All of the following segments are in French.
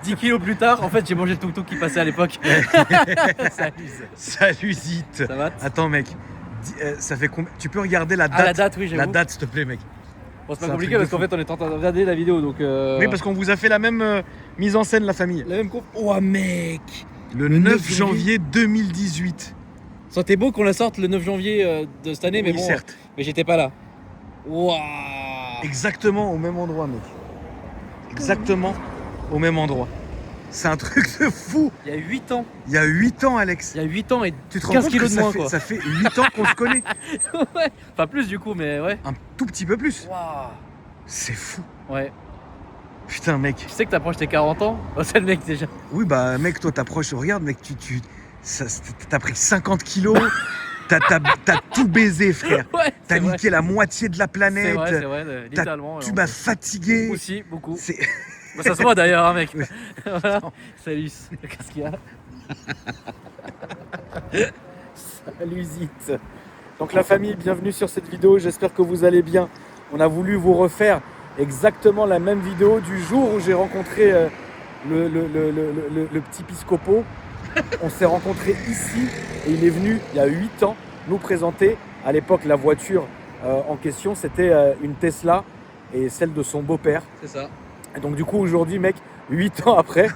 10 kilos plus tard, en fait, j'ai mangé le tuk-tuk qui passait à l'époque. Salut Zit. Ça va? Attends mec, ça fait combien? Tu peux regarder la date? Ah, la date, oui, j'avoue. La date, s'il te plaît mec. Bon, c'est pas C'est un compliqué truc parce de qu'en fait, on est en train de regarder la vidéo, donc... Oui, parce qu'on vous a fait la même mise en scène, la famille. La même coupe. Oh, mec! Le 9 janvier 2018. Ça aurait été beau qu'on la sorte le 9 janvier de cette année, mais Oui, bon, certes. mais j'étais pas là. Waouh! Exactement au même endroit, mec. Exactement au même endroit. C'est un truc de fou. Il y a 8 ans. Il y a 8 ans, Alex. Il y a 8 ans et Tu te rends 15 compte que kilos de moins, quoi. ça fait 8 ans qu'on se connaît. Ouais. Enfin, plus du coup, mais ouais. Un tout petit peu plus. Waouh! C'est fou. Ouais. Putain, mec. Tu sais que t'approches tes 40 ans? Oh, c'est le mec déjà. Oui, bah, mec, toi, t'approches. Regarde, mec, t'as pris 50 kilos. T'as tout baisé, frère. Ouais, T'as c'est vrai. niqué la moitié de la C'est planète. vrai, littéralement. Tu m'as fatigué. Aussi, beaucoup. C'est... Bah, ça se voit d'ailleurs, hein, mec. Oui. Voilà. Salut. Qu'est-ce qu'il y a? Salut Zit. Donc la famille, bienvenue sur cette vidéo, j'espère que vous allez bien. On a voulu vous refaire exactement la même vidéo du jour où j'ai rencontré le petit Piscopo. On s'est rencontrés ici et il est venu il y a 8 ans nous présenter. À l'époque, la voiture en question, c'était une Tesla et celle de son beau-père. C'est ça. Et donc du coup, aujourd'hui, mec, 8 ans après,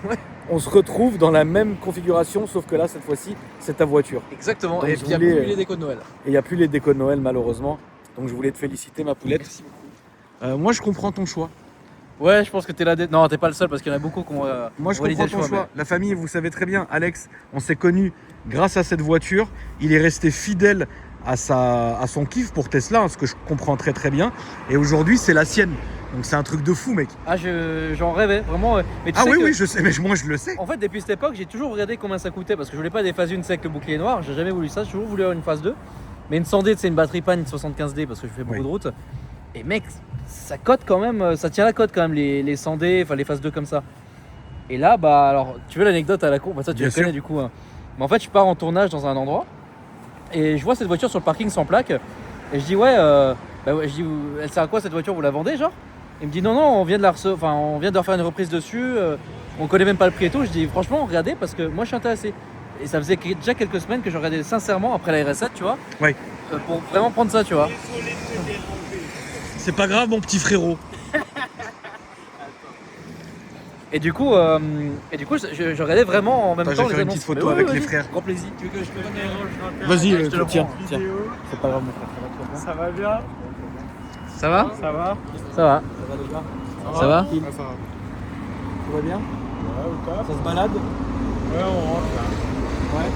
on se retrouve dans la même configuration, sauf que là, cette fois-ci, c'est ta voiture. Exactement. Donc, Et je puis il y a voulais, plus les décos de Noël. Et il n'y a plus les décos de Noël, malheureusement. Donc je voulais te féliciter, ma poulette. Merci beaucoup. Moi, je comprends ton choix. Ouais, je pense que t'es là. Non, t'es pas le seul parce qu'il y en a beaucoup qui ont. Moi, je validé comprends le ton choix. La famille, vous savez très bien, Alex, on s'est connus grâce à cette voiture. Il est resté fidèle à son kiff pour Tesla, hein, ce que je comprends très très bien. Et aujourd'hui, c'est la sienne. Donc c'est un truc de fou, mec. Ah, j'en rêvais, vraiment. Mais tu Ah sais oui, que- oui, je sais, mais moi je le sais. En fait, depuis cette époque, j'ai toujours regardé combien ça coûtait parce que je voulais pas des phases 1 sec le bouclier noir. J'ai jamais voulu ça. J'ai toujours voulu avoir une phase 2. Mais une 100D, c'est une batterie panne, une 75D parce que je fais beaucoup Oui. de route. Et mec, ça cote quand même, ça tient la cote quand même, les 100D, enfin les phases 2 comme ça. Et là, bah alors, tu veux l'anecdote à la con? Bah ça, tu Bien la connais sûr. du coup. Hein. Mais en fait, je pars en tournage dans un endroit et je vois cette voiture sur le parking sans plaque. Et je dis, ouais, je dis, elle sert à quoi cette voiture? Vous la vendez, genre? Il me dit, non, on vient de la enfin, on vient de refaire une reprise dessus. On connaît même pas le prix et tout. Je dis, franchement, regardez, parce que moi, je suis intéressé. Et ça faisait déjà quelques semaines que je regardais sincèrement après la RS7, tu vois, Oui. pour vraiment prendre ça, tu vois. C'est pas grave, mon petit frérot. Et du coup, je regardais vraiment en même Attends, temps je vais faire une petite photo Mais avec les vas-y, frères. Grand plaisir. Tu veux que je te donne Vas-y, je te le tiens. prends. Tiens, c'est pas grave, mon frère. Ça va bien? Ça va? Ça va? Ça va. Ça va? Ça va. Tout va bien? Ouais, au top. Ça se balade? Ouais, on rentre là. Ouais.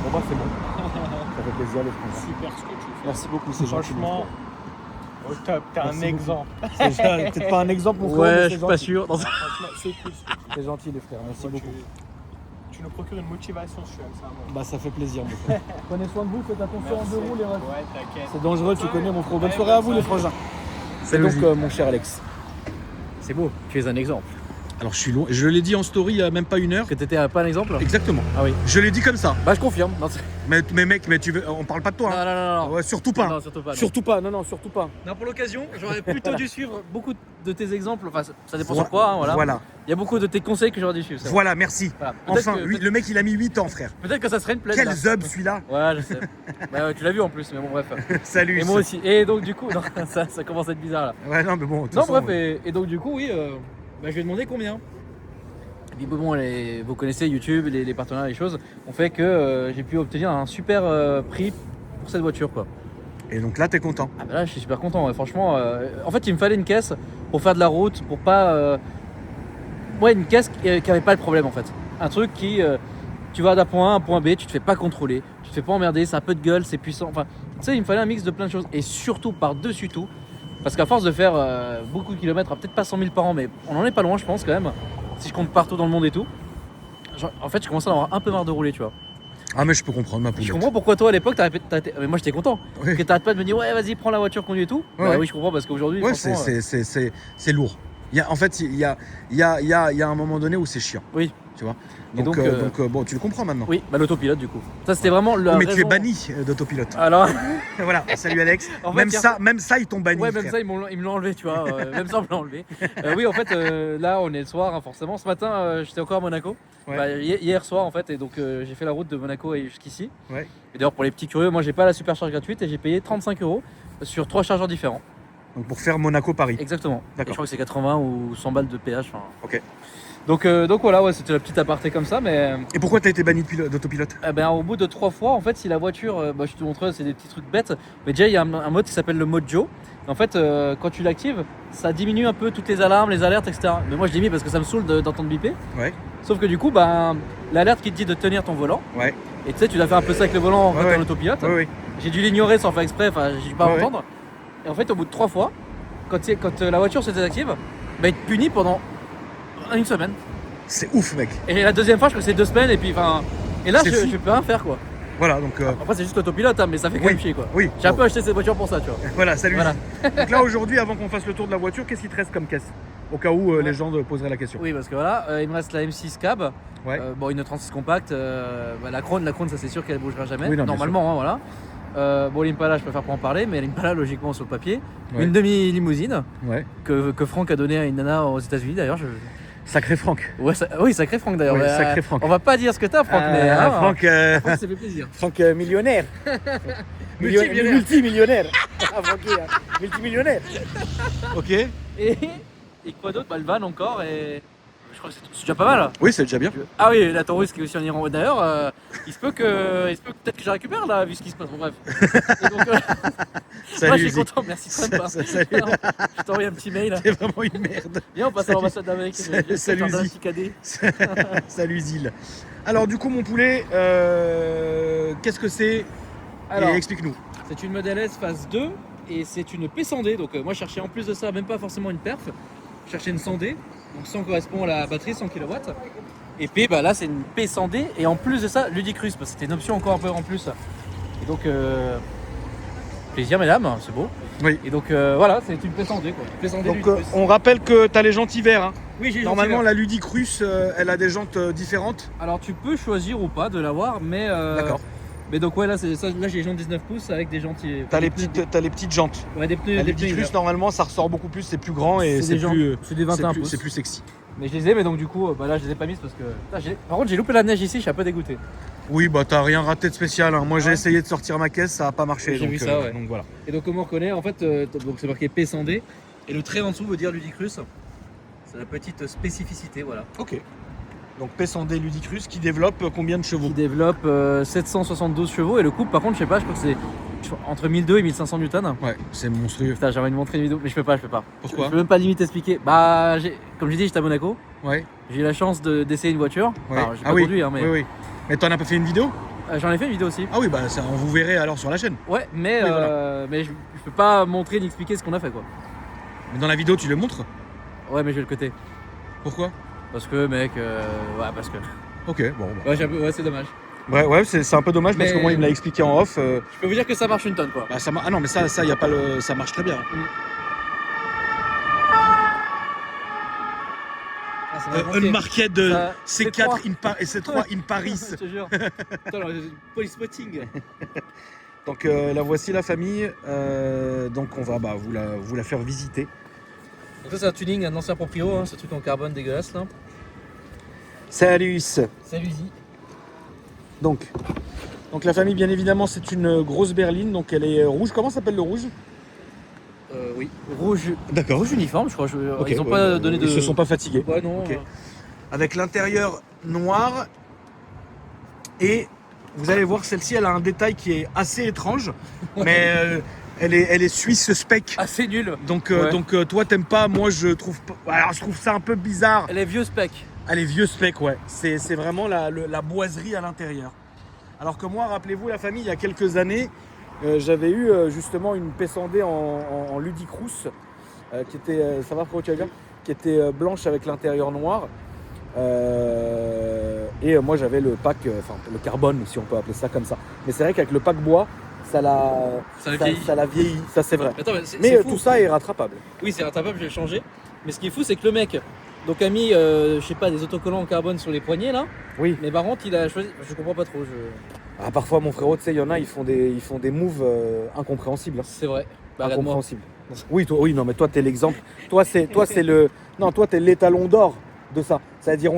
Bon bah c'est bon. Ça fait plaisir les frères. Super ce que tu fais. Merci beaucoup, c'est gentil. Franchement, au top. T'es un Merci exemple. C'est peut-être pas un exemple, mon frère, mais Ouais, c'est je suis pas gentil. sûr. Non, Franchement, c'est cool. C'est gentil, les frères. Merci beaucoup. Tu nous procures une motivation, je suis avec ça. Moi. Bah ça fait plaisir, mon frère. Prenez soin de vous, faites attention en deux roues, les refs. Ouais, t'inquiète. C'est dangereux, tu connais, mon frère. Bonne soirée à vous, les frangins. Et Salut, donc, Zi. mon cher Alex. C'est beau. Tu es un exemple. Alors je suis loin. Je l'ai dit en story il y a même pas une heure. Que t'étais pas un exemple? Exactement. Ah oui. Je l'ai dit comme ça. Bah je confirme. Non, Mais mec, tu veux, on parle pas de toi. non, Hein. non, non. Ouais, surtout pas. Non, surtout pas. non. Surtout pas, non, surtout pas. Non, pour l'occasion, j'aurais plutôt dû suivre beaucoup de tes exemples. Enfin, ça dépend Voi- sur quoi, hein, voilà. Voilà. Il y a beaucoup de tes conseils que j'aurais dû suivre. c'est vrai. Voilà, merci. Voilà. Peut-être Enfin, que- oui, le mec il a mis 8 ans, frère. Peut-être que ça serait une plaine. Quel là. zub celui-là. Ouais, je sais. Bah, ouais, tu l'as vu en plus, mais bon, bref. Salut. Et moi aussi. Et donc, du coup, non, ça commence à être bizarre là. Ouais, non, mais bon. de toute Non, façon, bref, et donc, du coup, oui, bah, je lui ai demandé combien. Et puis, bon, vous connaissez YouTube, les partenariats, les choses, ont fait que j'ai pu obtenir un super prix pour cette voiture, quoi. Et donc là, t'es content. Ah, bah là, je suis super content, ouais, franchement. En fait, il me fallait une caisse pour faire de la route, pour pas. Ouais, une caisse qui avait pas le problème en fait. Un truc qui. Tu vas d'un point A à un point B, tu te fais pas contrôler, tu te fais pas emmerder, c'est un peu de gueule, c'est puissant. Enfin, tu sais, il me fallait un mix de plein de choses. Et surtout, par-dessus tout, parce qu'à force de faire beaucoup de kilomètres, peut-être pas 100 000 par an, mais on en est pas loin, je pense quand même, si je compte partout dans le monde et tout. En fait, je commençais à en avoir un peu marre de rouler, tu vois. Ah, mais je peux comprendre ma poule. Je comprends pourquoi toi à l'époque mais moi j'étais content. Oui. Que t'arrêtes pas de me dire ouais vas-y prends la voiture, conduis et tout. Ouais, Bah ouais. oui je comprends parce qu'aujourd'hui Ouais, franchement, c'est lourd. En fait, il y a un moment donné où c'est chiant. oui. Tu vois. Et Donc, bon, tu le comprends maintenant. Oui, bah l'autopilote du coup. Ça c'était vraiment le. Oui, mais tu es banni d'autopilote. Alors. Voilà, salut Alex. En fait, Même ça, ils t'ont banni. Ouais, même frère. ça, ils me l'ont enlevé, tu vois. Même ça, on me l'a enlevé. Oui, en fait, là, on est le soir, hein, forcément. Ce matin, j'étais encore à Monaco. Ouais. Bah, hier soir, en fait, et donc j'ai fait la route de Monaco jusqu'ici. Ouais. Et d'ailleurs, pour les petits curieux, moi, j'ai pas la supercharge gratuite et j'ai payé 35 € sur 3 chargeurs différents. Donc pour faire Monaco-Paris. Exactement. Et D'accord. je crois que c'est 80 ou 100 balles de péage. Enfin. Ok. Donc voilà, ouais, c'était la petite aparté comme ça, mais Et pourquoi t'as été banni d'autopilote? au bout de 3 fois, en fait, si la voiture, je te montrerai, c'est des petits trucs bêtes, mais déjà il y a un mode qui s'appelle le mode Joe. En fait, quand tu l'actives, ça diminue un peu toutes les alarmes, les alertes, etc. Mais moi je l'ai mis parce que ça me saoule d'entendre biper. Ouais. Sauf que du coup, l'alerte qui te dit de tenir ton volant, Ouais. et tu sais, tu dois faire un peu ça avec le volant quand t'es en autopilote. Ouais. J'ai dû l'ignorer sans faire exprès, enfin, j'ai dû pas Ouais, entendre. Et en fait, au bout de 3 fois, quand la voiture se désactive, il te punit pendant une semaine. C'est ouf, mec. Et la deuxième fois, je crois que c'est 2 semaines, et puis enfin. Et là, C'est fou. je peux rien faire quoi. Voilà, donc Après, c'est juste l'autopilote, hein, mais ça fait quand même chier quoi. oui. J'ai un Bon. peu acheté cette voiture pour ça, tu vois. Voilà, salut. Voilà. Donc là, aujourd'hui, avant qu'on fasse le tour de la voiture, qu'est-ce qui te reste comme caisse? Au cas où les gens poseraient la question. Oui, parce que voilà, il me reste la M6 cab, Ouais. une 36 compacte, la Krone, ça c'est sûr qu'elle bougera jamais, Oui, non, bien normalement, hein, voilà. L'Impala, je préfère pas en parler, mais l'Impala, logiquement, sur le papier. Ouais. Une demi-limousine Ouais. que Franck a donnée à une nana aux États-Unis d'ailleurs. Sacré Franck. Ouais, oui, sacré Franck d'ailleurs. Ouais, Mais, sacré Franck. On va pas dire ce que t'as, Franck, mais hein, Franck, Franck, ça fait plaisir. Franck millionnaire. Multimillionnaire. Multimillionnaire. Ah, Francky, hein. Multimillionnaire. ok. Et quoi d'autre? Le van encore, et je crois que c'est déjà pas mal. Oui, c'est déjà bien. Ah oui, la Taurus qui est aussi en Iran. D'ailleurs, il se peut peut-être que je la récupère là, vu ce qui se passe. Bon, bref. Et donc, moi, je suis Salut, content, merci Trump. Salut. Alors, je t'envoie un petit mail. T'es vraiment une merde. Viens, on passe à l'ambassade d'Amérique. Salut, Zi. petit cadet. Salut Zil. Alors du coup mon poulet, qu'est-ce que c'est? Alors, Et explique-nous. c'est une Model S phase 2 et c'est une P100D. Donc moi, je cherchais en plus de ça, même pas forcément une perf. Je cherchais une 100D. Donc 100 correspond à la batterie, 100 kW. Et P, là, c'est une P100D. Et en plus de ça, Ludicrus, parce que c'était une option encore un peu en plus. Et donc, plaisir, mesdames, c'est beau. Oui. Et donc, voilà, c'est une P100D, quoi. Une P100D Donc Ludicrus. on rappelle que tu as les jantes hiver. Hein. Oui, j'ai Normalement gentil, la Ludicrus, elle a des jantes différentes. alors, tu peux choisir ou pas de l'avoir, mais. D'accord. Mais donc, ouais, là, là j'ai les jantes 19 pouces avec des jantes. T'as les petites jantes. Ouais, des pneus. La des pneus Ludicrus hiver. normalement ça ressort beaucoup plus, c'est plus grand et C'est des jantes- plus, c'est des 21 pouces. c'est plus sexy. Mais je les ai, mais donc du coup, là je les ai pas mises parce que. Par contre, j'ai loupé la neige ici, je suis un peu dégoûté. Oui bah t'as rien raté de spécial. Hein. Moi j'ai Ouais. essayé de sortir ma caisse, ça a pas marché. J'ai donc, vu ça, ouais. donc voilà. Et donc, comment on reconnaît en fait, donc c'est marqué P100D et le trait en dessous veut dire Ludicrus. C'est la petite spécificité, voilà. Ok. Donc P100D Ludicrus qui développe combien de chevaux? Qui développe 772 chevaux et le couple, par contre, je sais pas, je crois que c'est entre 1200 et 1500 newtons. Ouais, c'est monstrueux. Putain, j'aimerais te montrer une vidéo, mais je peux pas. Pourquoi? Je peux même pas limite expliquer. Comme j'ai dit, j'étais à Monaco. Ouais. J'ai eu la chance d'essayer une voiture. Ouais. Enfin, j'ai pas conduit, hein, mais oui, oui. Mais t'en as pas fait une vidéo? j'en ai fait une vidéo aussi. Ah oui, bah ça, on vous verrez alors sur la chaîne. Ouais, mais, Oui, voilà. mais je peux pas montrer ni expliquer ce qu'on a fait, quoi. Mais dans la vidéo, tu le montres? Ouais, mais je vais le côté. Pourquoi? Parce que, mec, ouais, parce que. Ok, bon. Bah. Ouais, c'est dommage. Ouais, c'est un peu dommage parce Mais- que moi, il me l'a expliqué en off. Je peux vous dire que ça marche une tonne, quoi. Bah, ah non, mais ça, y a pas le, ça marche très bien. Ah, ça m'a manqué. Unmarked Ça- C4 C3. et C3 in Paris. Je te jure. Attends, alors, police spotting. Donc la voici la famille. Donc on va vous la faire visiter. Donc ça, c'est un tuning, un ancien proprio, hein, ce truc en carbone dégueulasse, là. Salut. Salut Zi. Donc la famille, bien évidemment, c'est une grosse berline. Donc elle est rouge. Comment s'appelle le rouge? Oui. Rouge D'accord. uniforme, je crois. Ok, Ils ont ouais, pas donné de. Ils se sont pas fatigués. Ouais, non. Ok. Avec l'intérieur noir. Et vous allez voir, celle-ci, elle a un détail qui est assez étrange. Mais elle est suisse spec. Assez nul. Donc, Ouais. toi t'aimes pas, moi je trouve pas. Alors je trouve ça un peu bizarre. Elle est vieux spec. Elle est vieux spec, ouais. C'est vraiment la boiserie à l'intérieur. Alors que moi, rappelez-vous, la famille, il y a quelques années, J'avais eu justement une P100D en Ludicrous qui était, ça va frérot, tu vas bien, qui était blanche avec l'intérieur noir. Et moi j'avais le pack, enfin le carbone si on peut appeler ça comme ça. Mais c'est vrai qu'avec le pack bois, ça l'a vieilli, ça c'est vrai. Attends, Mais c'est fou. tout ça est rattrapable. Oui, c'est rattrapable, je vais le changer. Mais ce qui est fou, c'est que le mec, Donc a mis, je sais pas, des autocollants en carbone sur les poignets là. Oui. Mais par contre, il a choisi. Je comprends pas trop. Ah, parfois, mon frérot, tu sais, il y en a, ils font des moves incompréhensibles. Hein. C'est vrai. Bah, regarde-moi. Incompréhensibles. Oui, toi, oui, non, mais toi, t'es l'exemple. Toi, t'es l'étalon d'or de ça. C'est-à-dire,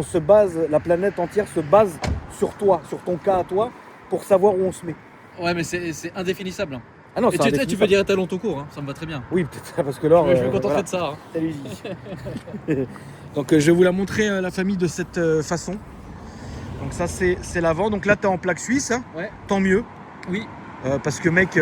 la planète entière se base sur toi, sur ton cas à toi, pour savoir où on se met. Ouais, mais c'est indéfinissable. Hein. Ah non, Et c'est tu peux dire étalon tout court, hein. Ça me va très bien. Oui, peut-être, parce que là. Je me contenterai de ça. Hein. Salut. Donc je vais vous la montrer la famille de cette façon. Donc ça c'est l'avant. Donc là tu es en plaque suisse, hein. Ouais. Tant mieux. Oui. Parce que mec,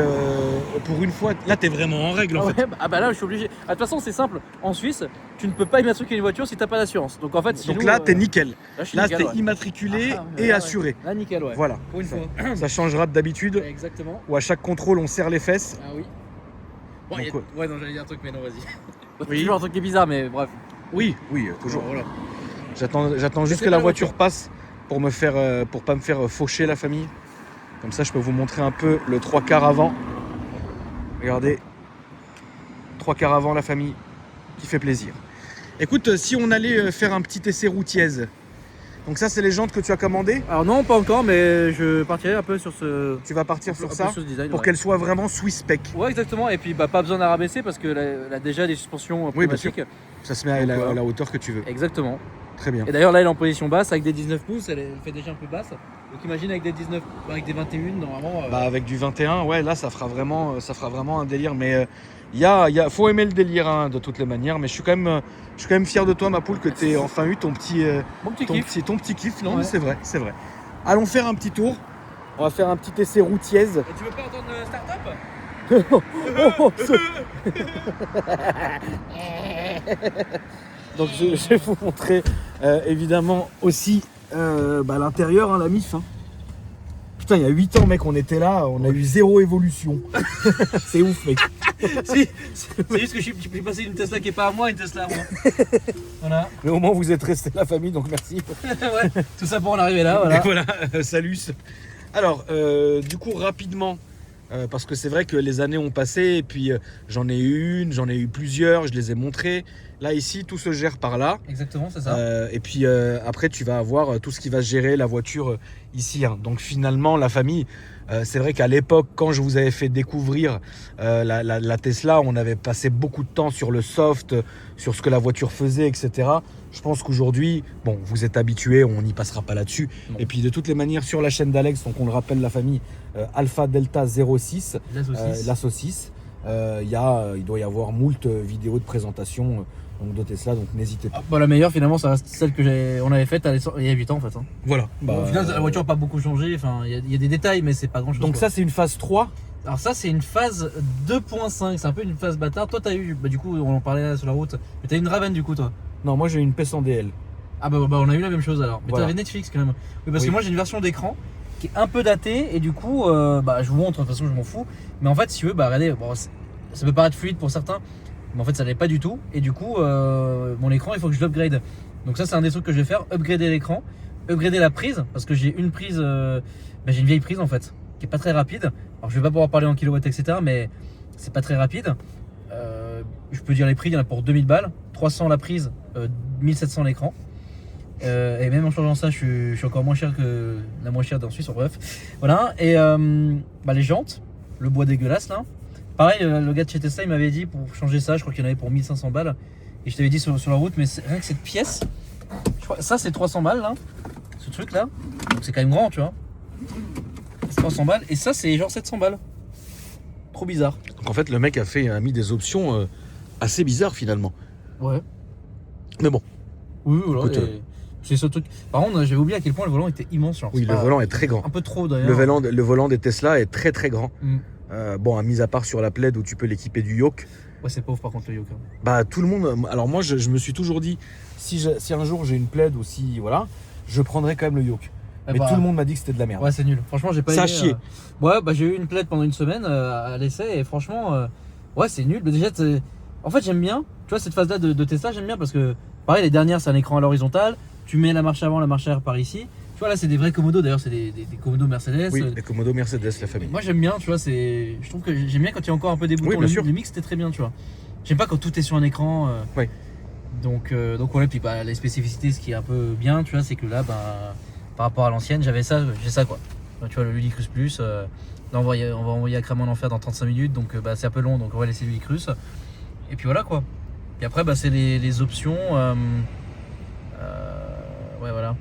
pour une fois, là tu es vraiment en règle en Ouais, fait. bah là, je suis obligé. Ah, de toute façon, c'est simple. En Suisse, tu ne peux pas immatriculer une voiture si t'as pas d'assurance. Donc en fait, Donc là t'es nickel. Là, je suis Là nickel, t'es ouais. immatriculé Ah, et là, assuré. Ouais. Là, nickel, ouais. Voilà. Pour une fois. Ça changera d'habitude Exactement. où à chaque contrôle on serre les fesses. Ah oui. Bon, Donc, ouais, non, j'allais dire un truc, mais non, vas-y. Oui. Toujours un truc qui est bizarre, mais bref. Oui, toujours. Voilà. J'attends juste c'est que pas la la voiture passe pour pas me faire faucher la famille. Comme ça, je peux vous montrer un peu le 3/4 avant. Regardez, 3/4 avant la famille, qui fait plaisir. Écoute, si on allait faire un petit essai routier, donc ça, c'est les jantes que tu as commandées. Alors non, pas encore, mais je partirai un peu sur ce. Tu vas partir sur ça ce design, pour ouais. qu'elle soit vraiment Swiss spec. Ouais, exactement. Et puis, bah, pas besoin de la rabaisser parce qu'elle a déjà des suspensions Oui, bien sûr. pneumatiques. Ça se met à Donc, à la hauteur que tu veux. Exactement. Très bien. Et d'ailleurs, là, elle est en position basse avec des 19 pouces. Elle fait déjà un peu basse. Donc, imagine avec des 19, avec des 21, normalement. Bah, avec du 21, ouais, là, ça fera vraiment un délire. Mais faut aimer le délire hein, de toutes les manières. Mais je suis quand même fier de toi, ma poule, que tu aies enfin eu ton petit kiff. Non, Ouais. mais c'est vrai. Allons faire un petit tour. On va faire un petit essai routier. Et tu veux pas entendre le start-up Donc je vais vous montrer évidemment aussi l'intérieur, hein, la MIF. Hein. Putain, il y a 8 ans, mec, on était là, on a eu 0 évolution. C'est ouf, mec. Si, c'est juste que je suis passé d'une Tesla qui est pas à moi à une Tesla à moi. Voilà. Mais au moins, vous êtes resté la famille, donc merci. Ouais, tout ça pour en arriver là, voilà. Et voilà, salut. Alors, du coup, rapidement, parce que c'est vrai que les années ont passé, et puis j'en ai eu une, j'en ai eu plusieurs, je les ai montrées. Là, ici, tout se gère par là. Exactement, c'est ça. Et puis après, tu vas avoir tout ce qui va se gérer, la voiture ici. Hein. Donc finalement, la famille, c'est vrai qu'à l'époque, quand je vous avais fait découvrir la Tesla, on avait passé beaucoup de temps sur le soft, sur ce que la voiture faisait, etc. Je pense qu'aujourd'hui, bon, vous êtes habitués, on n'y passera pas là-dessus. Non. Et puis de toutes les manières, sur la chaîne d'Alex, donc on le rappelle, la famille Alpha Delta 06, la saucisse, il doit y avoir moult vidéos de présentation donc de Tesla, donc n'hésitez pas. Ah, bah, la meilleure finalement ça reste celle que on avait faite il y a 8 ans en fait. Hein. Voilà. Bon, au final la voiture n'a pas beaucoup changé, enfin il y a des détails mais c'est pas grand chose. Donc quoi. ça, c'est une phase 3. Alors ça c'est une phase 2.5, c'est un peu une phase bâtard. Toi t'as eu, bah, du coup on en parlait là sur la route, mais t'as eu une Raven du coup toi. Non, moi j'ai une PES en DL. Ah bah on a eu la même chose alors. Mais Voilà. t'avais Netflix quand même. Oui parce Oui. que moi j'ai une version d'écran qui est un peu datée et du coup je vous montre, de toute façon je m'en fous. Mais en fait si tu veux, bah regardez, bon, ça peut paraître fluide pour certains. Mais en fait ça l'est pas du tout et du coup mon écran il faut que je l'upgrade. Donc ça c'est un des trucs que je vais faire, upgrader l'écran, upgrader la prise parce que j'ai une prise, j'ai une vieille prise en fait qui est pas très rapide. Alors je vais pas pouvoir parler en kilowatts etc mais c'est pas très rapide. Je peux dire les prix, il y en a pour 2000 balles, 300 la prise, 1700 l'écran. Et même en changeant ça je suis encore moins cher que la moins chère dans Suisse, bref. Voilà, et les jantes, le bois dégueulasse là. Pareil, le gars de chez Tesla il m'avait dit pour changer ça, je crois qu'il y en avait pour 1500 balles. Et je t'avais dit sur la route, mais rien que cette pièce, je crois, ça c'est 300 balles là, ce truc là. Donc c'est quand même grand, tu vois. C'est 300 balles, et ça c'est genre 700 balles. Trop bizarre. Donc en fait, le mec a mis des options assez bizarres finalement. Ouais. Mais bon, Oui, voilà. Écoute, et c'est ce truc. Par contre, j'avais oublié à quel point le volant était immense. Genre, oui, c'est le pas- volant est très grand. Un peu trop d'ailleurs. Le volant des Tesla est très très grand. Mm. Bon, à mis à part sur la Plaid où tu peux l'équiper du yoke, Ouais, c'est pauvre par contre le yoke. Hein. bah tout le monde. Alors moi, je me suis toujours dit, si un jour j'ai une Plaid ou si voilà, je prendrais quand même le yoke. Eh Mais bah, tout le monde m'a dit que c'était de la merde. Ouais, c'est nul. Franchement, j'ai pas Ça a aimé, chier. Ouais, j'ai eu une plaide pendant une semaine à l'essai et franchement, ouais, c'est nul. Mais déjà, en fait, j'aime bien. Tu vois, cette phase-là de Tesla, j'aime bien parce que, pareil, les dernières, c'est un écran à l'horizontale. Tu mets la marche avant, la marche arrière par ici. Tu vois, là, c'est des vrais commodos. D'ailleurs, c'est des commodos Mercedes. Oui, les Komodo Mercedes, la famille. Moi, j'aime bien. Tu vois, je trouve que j'aime bien quand il y a encore un peu des boutons. Oui, bien sûr. Le mix, c'était très bien. Tu vois. J'aime pas quand tout est sur un écran. Oui. Donc ouais, puis bah, les spécificités, ce qui est un peu bien, tu vois, c'est que là, par rapport à l'ancienne, j'ai ça quoi. Donc, tu vois, le Ludicruz Plus, là on va envoyer à Crème en Enfer dans 35 minutes, donc c'est un peu long, donc on va laisser Ludicruz. Et puis voilà quoi. Et après, c'est les options. Ouais, voilà.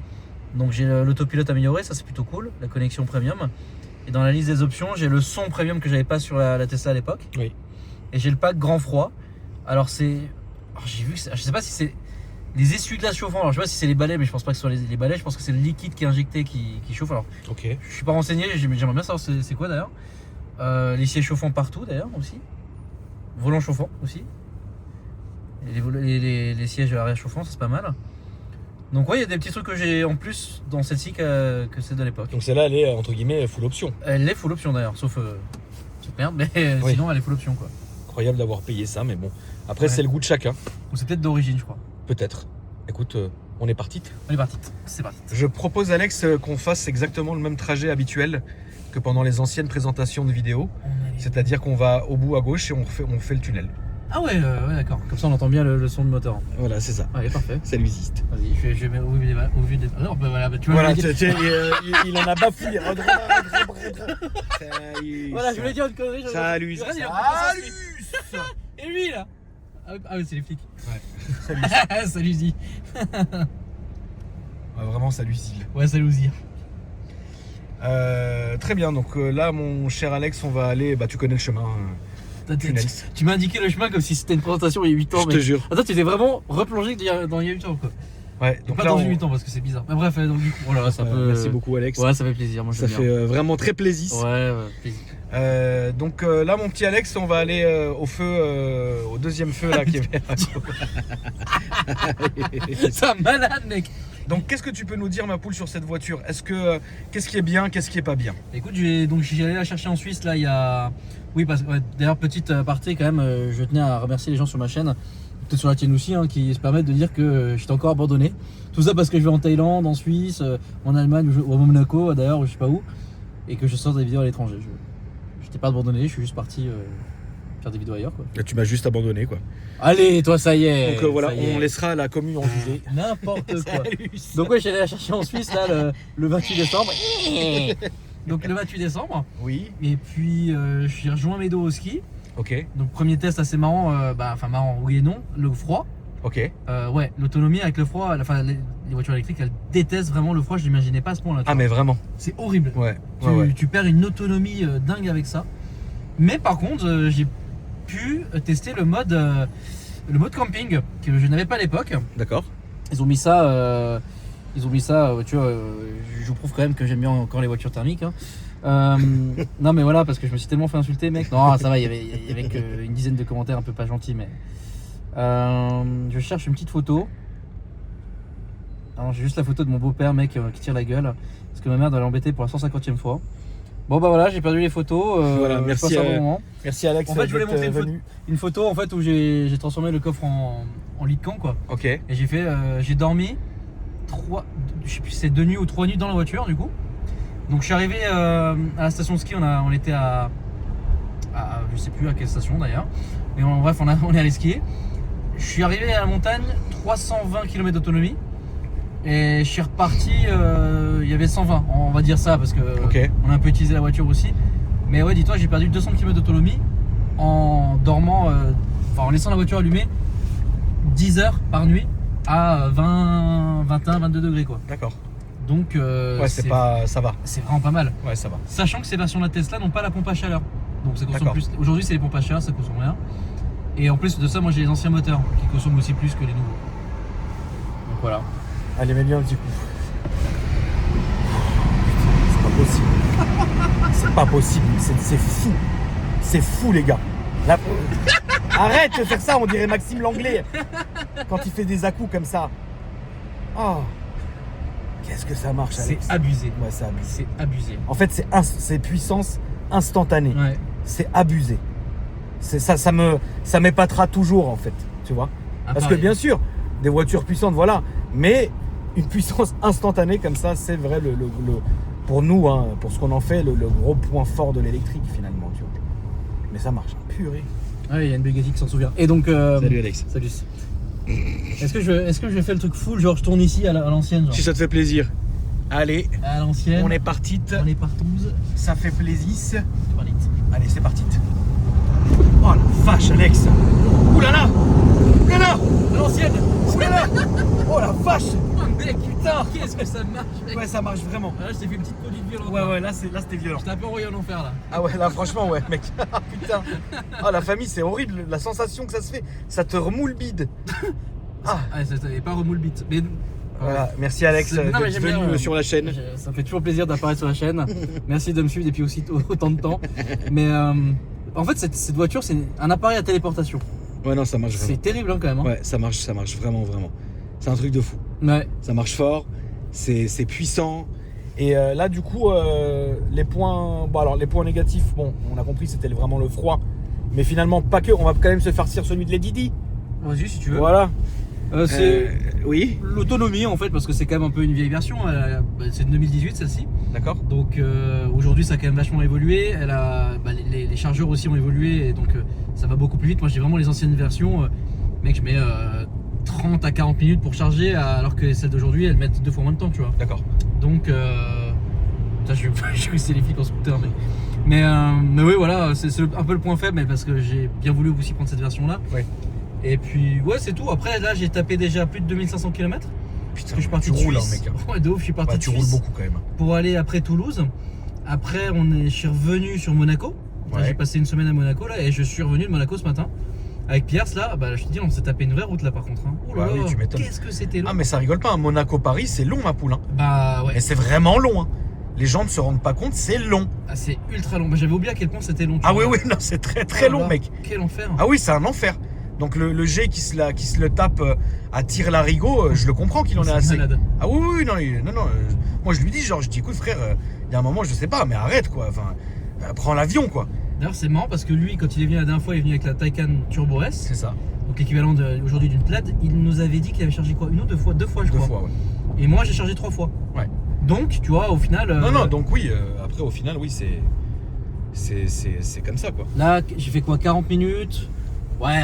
Donc j'ai l'autopilote amélioré, ça c'est plutôt cool, la connexion premium. Et dans la liste des options, j'ai le son premium que j'avais pas sur la Tesla à l'époque. Oui. Et j'ai le pack grand froid. Alors j'ai vu, je sais pas si c'est les essuie-glaces chauffants. Alors je sais pas si c'est les balais, mais je pense pas que ce soit les balais. Je pense que c'est le liquide qui est injecté qui chauffe. Alors Ok. je suis pas renseigné, j'aimerais bien savoir c'est quoi d'ailleurs. Les sièges chauffants partout d'ailleurs aussi. Volant chauffant aussi. Et les sièges arrière chauffants, ça c'est pas mal. Donc ouais, il y a des petits trucs que j'ai en plus dans celle-ci que celle de l'époque. Donc celle-là, elle est entre guillemets full option. Elle est full option d'ailleurs, sauf merde, mais Oui. sinon elle est full option quoi. Incroyable d'avoir payé ça, mais bon. Après, Ouais. c'est le goût de chacun. Ou c'est peut-être d'origine, je crois. Peut-être. Écoute, on est parti. On est parti, c'est parti. Je propose, Alex, qu'on fasse exactement le même trajet habituel que pendant les anciennes présentations de vidéos. C'est-à-dire qu'on va au bout à gauche et on fait le tunnel. Ah ouais, d'accord. Comme ça on entend bien le son du moteur. Voilà, c'est ça. Allez, parfait. Ça lui existe. Vas-y, je mets au vu des. Non, voilà, tu vois. Voilà, je voulais dire- il en a bafouillé. Voilà, je voulais dire une connerie. Salut. Regarde, il a Salut. pas pensé. Et lui là. Ah oui, c'est les flics. Salut. Salut Zi. Vraiment, ça lui zile. Ouais, salut Zi. Très bien, donc là, mon cher Alex, on va aller. Bah, tu connais le chemin. Tunnel. Tu m'as indiqué le chemin comme si c'était une présentation il y a 8 ans. Je te jure. Attends, tu étais vraiment replongé dans il y a 8 ans quoi. Ouais, Donc donc pas là, dans on- 8 ans parce que c'est bizarre. Mais bref, donc du coup, oh là là, ça peut. Merci beaucoup, Alex. Ouais, ça fait plaisir. Moi, Ça j'aime fait bien. vraiment très plaisir. Ouais, plaisir. Donc là, mon petit Alex, on va aller au feu, au deuxième feu là qui est vert. C'est un malade, mec. Donc, qu'est-ce que tu peux nous dire, ma poule, sur cette voiture? Qu'est-ce qui est bien, qu'est-ce qui est pas bien? Écoute, j'allais la chercher en Suisse là il y a. Oui, parce que d'ailleurs, petite aparté quand même, je tenais à remercier les gens sur ma chaîne, peut-être sur la tienne aussi, hein, qui se permettent de dire que j'étais encore abandonné. Tout ça parce que je vais en Thaïlande, en Suisse, en Allemagne ou au Monaco d'ailleurs, ou je sais pas où, et que je sors des vidéos à l'étranger. Je n'étais pas abandonné, je suis juste parti faire des vidéos ailleurs quoi. Là, tu m'as juste abandonné, quoi. Allez, toi, ça y est. Donc voilà, ça y est. on laissera la commune en juger. N'importe quoi. Donc ouais, j'allais la chercher en Suisse là le 28 décembre. Donc le 28 décembre. Oui, Et puis j'ai rejoint mes dos au ski. ok, Donc premier test assez marrant, enfin marrant oui et non, le froid. ok. Ouais, l'autonomie avec le froid, enfin les voitures électriques elles détestent vraiment le froid, je l'imaginais pas à ce point là. Ah, mais vraiment. C'est horrible. Ouais, Tu, ouais, ouais. tu perds une autonomie dingue avec ça. Mais par contre, j'ai pu tester le mode camping que je n'avais pas à l'époque. D'accord. Ils ont mis ça, tu vois, je vous prouve quand même que j'aime bien encore les voitures thermiques. Hein. Non mais voilà, parce que je me suis tellement fait insulter, mec. Non, ça va, il y avait qu'une dizaine de commentaires un peu pas gentils, mais... je cherche une petite photo. Alors, j'ai juste la photo de mon beau-père, mec, qui tire la gueule. Parce que ma mère doit l'embêter pour la 150e fois. Bon bah voilà, j'ai perdu les photos. Voilà, je merci, passe un bon moment. Merci, Alex. En fait, je voulais d'être montrer venu. une photo en fait où j'ai transformé le coffre en lit de camp quoi. Ok, Et j'ai dormi je sais plus si c'est 2 nuits ou 3 nuits dans la voiture du coup. Donc je suis arrivé à la station de ski, on était à je sais plus à quelle station d'ailleurs. Mais bref, on est allé skier. Je suis arrivé à la montagne, 320 km d'autonomie. Et je suis reparti, il y avait 120, on va dire ça parce que ok. on a un peu utilisé la voiture aussi. Mais ouais, dis-toi, j'ai perdu 200 km d'autonomie en dormant, en laissant la voiture allumée 10 heures par nuit à 20, 21, 22 degrés quoi. D'accord. Donc Ouais, c'est ça va. c'est vraiment pas mal. Ouais, ça va. Sachant que ces versions de la Tesla n'ont pas la pompe à chaleur. Donc ça consomme D'accord. plus. Aujourd'hui, c'est les pompes à chaleur, ça consomme rien. Et en plus de ça, moi j'ai les anciens moteurs qui consomment aussi plus que les nouveaux. Donc voilà. Allez, mets-lui un petit coup. C'est pas possible. C'est pas possible. C'est fou. C'est fou, les gars. Là, arrête de faire ça, on dirait Maxime Langlais. Quand il fait des à-coups comme ça. Oh. Qu'est-ce que ça marche, C'est Alex. abusé. Ouais, c'est abusé. C'est abusé. En fait, c'est puissance instantanée. Ouais. C'est abusé. Ça m'épatera toujours, en fait. Tu vois. Parce que bien sûr, des voitures puissantes, voilà. Mais une puissance instantanée comme ça, c'est vrai pour nous, hein, pour ce qu'on en fait, le gros point fort de l'électrique finalement. Tu vois. Mais ça marche, purée. Ouais, il y a une Bugatti qui s'en souvient. Et donc. Salut, Alex. Salut. Est-ce que je fais le truc full, genre je tourne ici à l'ancienne, genre Si ça te fait plaisir. Allez, à l'ancienne. on est parti. On est partouze. Ça fait plaisir. C'est parti. Allez, c'est parti. Oh la vache, Alex. Ouh là là. Ouh là là. À l'ancienne. Ouh là là. Oh la vache. Oh mec, putain, qu'est-ce que ça marche, mec. Ouais, ça marche vraiment. Ah, là, je t'ai fait une petite conduite violente. Ouais, là c'était violent. Je t'ai un peu envoyé en enfer là. Ah ouais, là franchement, ouais, mec. Putain. Ah, la famille, c'est horrible. La sensation que ça se fait. Ça te remoule le bide. Ah. Ah, ça n'est pas remous le beat. Mais Voilà, merci Alex Non, mais d'être j'aime venu bien, sur la chaîne. Ça me fait toujours plaisir d'apparaître sur la chaîne. Merci de me suivre depuis aussi autant de temps. Mais en fait, cette voiture, c'est un appareil à téléportation. Ouais, non, ça marche vraiment. C'est terrible hein, quand même. Hein. Ouais, ça marche vraiment. C'est un truc de fou. Ouais. Ça marche fort, c'est puissant. Et là, du coup, les points négatifs, bon, on a compris, c'était vraiment le froid. Mais finalement, pas que, on va quand même se farcir celui de Lady Di. Vas-y si tu veux. Voilà. C'est Oui, l'autonomie en fait, parce que c'est quand même un peu une vieille version. C'est de 2018 celle-ci. d'accord. Donc aujourd'hui ça a quand même vachement évolué. Elle a, les chargeurs aussi ont évolué et donc ça va beaucoup plus vite. Moi j'ai vraiment les anciennes versions. Mec, je mets 30 à 40 minutes pour charger alors que celles d'aujourd'hui elles mettent 2 fois moins de temps, tu vois. D'accord. Donc putain, je cru que c'était les flics en scooter mais oui voilà, c'est un peu le point faible, mais parce que j'ai bien voulu aussi prendre cette version là. Oui. Et puis ouais, c'est tout. Après là j'ai tapé déjà plus de 2500 km. Putain, Parce que je suis parti tu de roules, Suisse. hein, mec. Ouais, de ouf, je suis parti Ouais, de tu roules Suisse beaucoup quand même. pour aller après Toulouse. Après je suis revenu sur Monaco. Là, Ouais. j'ai passé une semaine à Monaco là et je suis revenu de Monaco ce matin. Avec Pierre là, je te dis on s'est tapé une vraie route là par contre. Hein. Oh là Bah oui, là, tu m'étonnes. qu'est-ce que c'était long. Ah, mais ça rigole pas, hein. Monaco-Paris, c'est long, ma poule. Hein. Bah ouais, Et c'est vraiment long. Hein. Les gens ne se rendent pas compte, c'est long. ah, c'est ultra long. J'avais oublié à quel point c'était long. tu Ah vois. oui, non, c'est très Oh long, là, mec. Quel enfer. Ah oui, c'est un enfer. Donc le G qui se le tape à tire-larigot, je le comprends qu'il en ait C'est assez. malade. Ah oui, non, moi je lui dis, genre, je dis, écoute frère, il y a un moment, je sais pas, mais arrête quoi. Enfin, prends l'avion quoi. D'ailleurs c'est marrant parce que lui quand il est venu la dernière fois, il est venu avec la Taycan Turbo S, C'est ça. donc l'équivalent aujourd'hui d'une Plaid. Il nous avait dit qu'il avait chargé quoi, une ou deux fois je Deux crois. fois, ouais. Et moi j'ai chargé 3 fois. Ouais. Donc tu vois au final. Non, donc oui, après au final, oui, c'est comme ça quoi. Là j'ai fait quoi, 40 minutes. Ouais,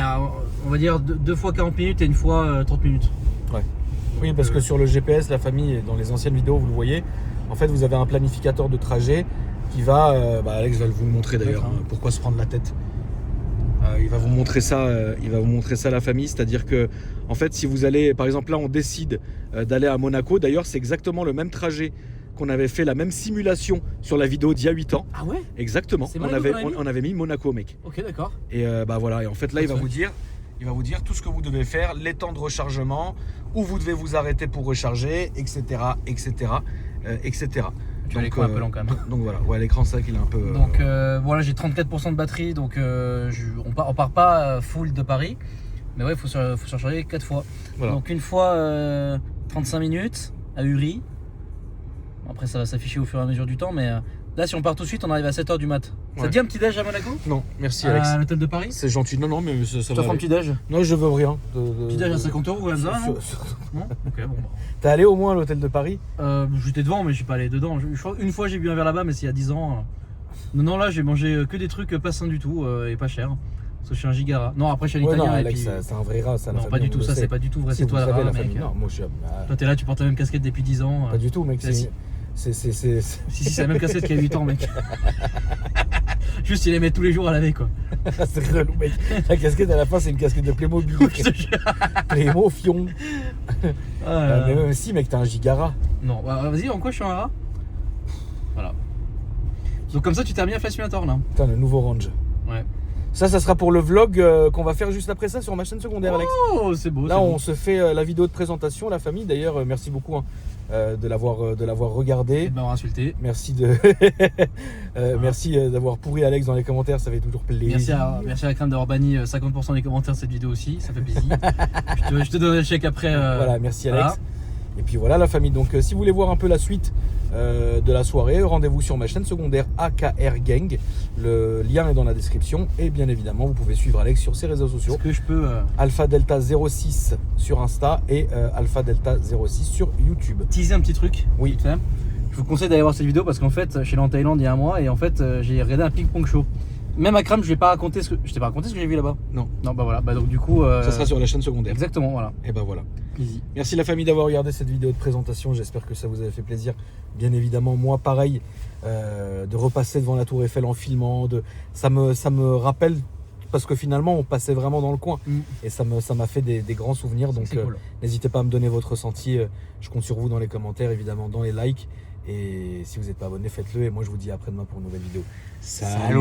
on va dire 2 fois 40 minutes et une fois 30 minutes. Oui, parce que sur le GPS, la famille, dans les anciennes vidéos, vous le voyez, en fait, vous avez un planificateur de trajet qui va. Alex va vous le montrer d'ailleurs. D'accord. Pourquoi se prendre la tête Il va vous montrer ça. Il va vous montrer ça à la famille. C'est-à-dire que, en fait, si vous allez, par exemple, là, on décide d'aller à Monaco. D'ailleurs, c'est exactement le même trajet qu'on avait fait, la même simulation sur la vidéo d'il y a 8 ans. Ah ouais. Exactement. C'est On Monaco avait, qu'on avait mis on avait mis Monaco, mec. Ok d'accord. Et voilà. Et en fait, là, il va Ouais. vous dire tout ce que vous devez faire, les temps de rechargement, où vous devez vous arrêter pour recharger, etc., etc., etc. Tu as l'écran un peu lent quand même. Donc voilà. Ouais, l'écran, c'est vrai qu'il est un peu. Donc voilà, j'ai 34% de batterie, donc on part pas full de Paris, mais ouais, faut surcharger 4 fois. Voilà. Donc une fois 35 minutes à Uri. Après ça va s'afficher au fur et à mesure du temps, mais là si on part tout de suite, on arrive à 7h du mat. Ça Ouais. te dit un petit déj à Monaco? Non, merci Alex. À l'hôtel de Paris? C'est gentil. Non, mais ça Je va. t'offre un aller. petit déj. Non, je veux rien. Petit déj à 50 € comme ça, non? Non. Ok, bon. T'es allé au moins à l'hôtel de Paris? J'étais devant, mais je suis pas allé dedans. Je crois une fois j'ai bu un verre là-bas, mais c'est il y a 10 ans. Non, là j'ai mangé que des trucs pas sains du tout et pas chers. Parce que je suis un gigara. Non, après je suis un Ouais, non, italien et Alex, puis. c'est un vrai rat, ça. la Non, famille, pas du on tout, le ça sait. c'est pas du tout vrai, Si, c'est vous toi le savez, rat, la mec. famille. Non, moi je suis. Toi t'es là, tu portes la même casquette depuis 10 ans. Pas du tout, mec. Si. C'est. Si, c'est la même casquette qu'il y a 8 ans, mec. Juste, il les met tous les jours à laver, quoi. C'est relou, mec. La casquette à la fin, c'est une casquette de Playmobil. Je te jure. Playmo, fion. Ah, Mais même si, mec, t'es un gigara. Non, vas-y, en quoi je suis un rat? Voilà. Donc, comme ça, tu t'as bien fait Simulator là. Putain, le nouveau range. Ouais. Ça sera pour le vlog qu'on va faire juste après ça sur ma chaîne secondaire, Alex. Oh, c'est beau. Là, c'est on beau. se fait la vidéo de présentation, la famille. D'ailleurs, merci beaucoup hein, de l'avoir regardé. Et de m'avoir insulté. Merci merci d'avoir pourri Alex dans les commentaires, ça fait toujours plaisir. Merci à Crème d'avoir banni 50% des commentaires de cette vidéo aussi, ça fait plaisir. je te donnerai le chèque après. Voilà, merci Alex. voilà. Et puis voilà la famille. Donc si vous voulez voir un peu la suite de la soirée, rendez-vous sur ma chaîne secondaire AKR Gang. Le lien est dans la description. Et bien évidemment, vous pouvez suivre Alex sur ses réseaux sociaux. Est-ce que je peux Alpha Delta 06 sur Insta et Alpha Delta 06 sur YouTube. teaser un petit truc? Oui. Vite fait. Je vous conseille d'aller voir cette vidéo parce qu'en fait, je suis allé en Thaïlande il y a un mois et en fait, j'ai regardé un ping-pong show Même à Cram, je t'ai pas raconté ce que j'ai vu là-bas. Non. Non, bah voilà. Bah donc du coup. Ça sera sur la chaîne secondaire. Exactement, voilà. Et ben voilà. Easy. Merci la famille d'avoir regardé cette vidéo de présentation. J'espère que ça vous a fait plaisir. Bien évidemment, moi pareil, de repasser devant la Tour Eiffel en filmant. Ça me rappelle, parce que finalement on passait vraiment dans le coin. Et ça m'a fait des grands souvenirs. Donc C'est cool. n'hésitez pas à me donner votre ressenti. Je compte sur vous dans les commentaires, évidemment, dans les likes. Et si vous n'êtes pas abonné, faites-le. Et moi je vous dis à après-demain pour une nouvelle vidéo. Salut.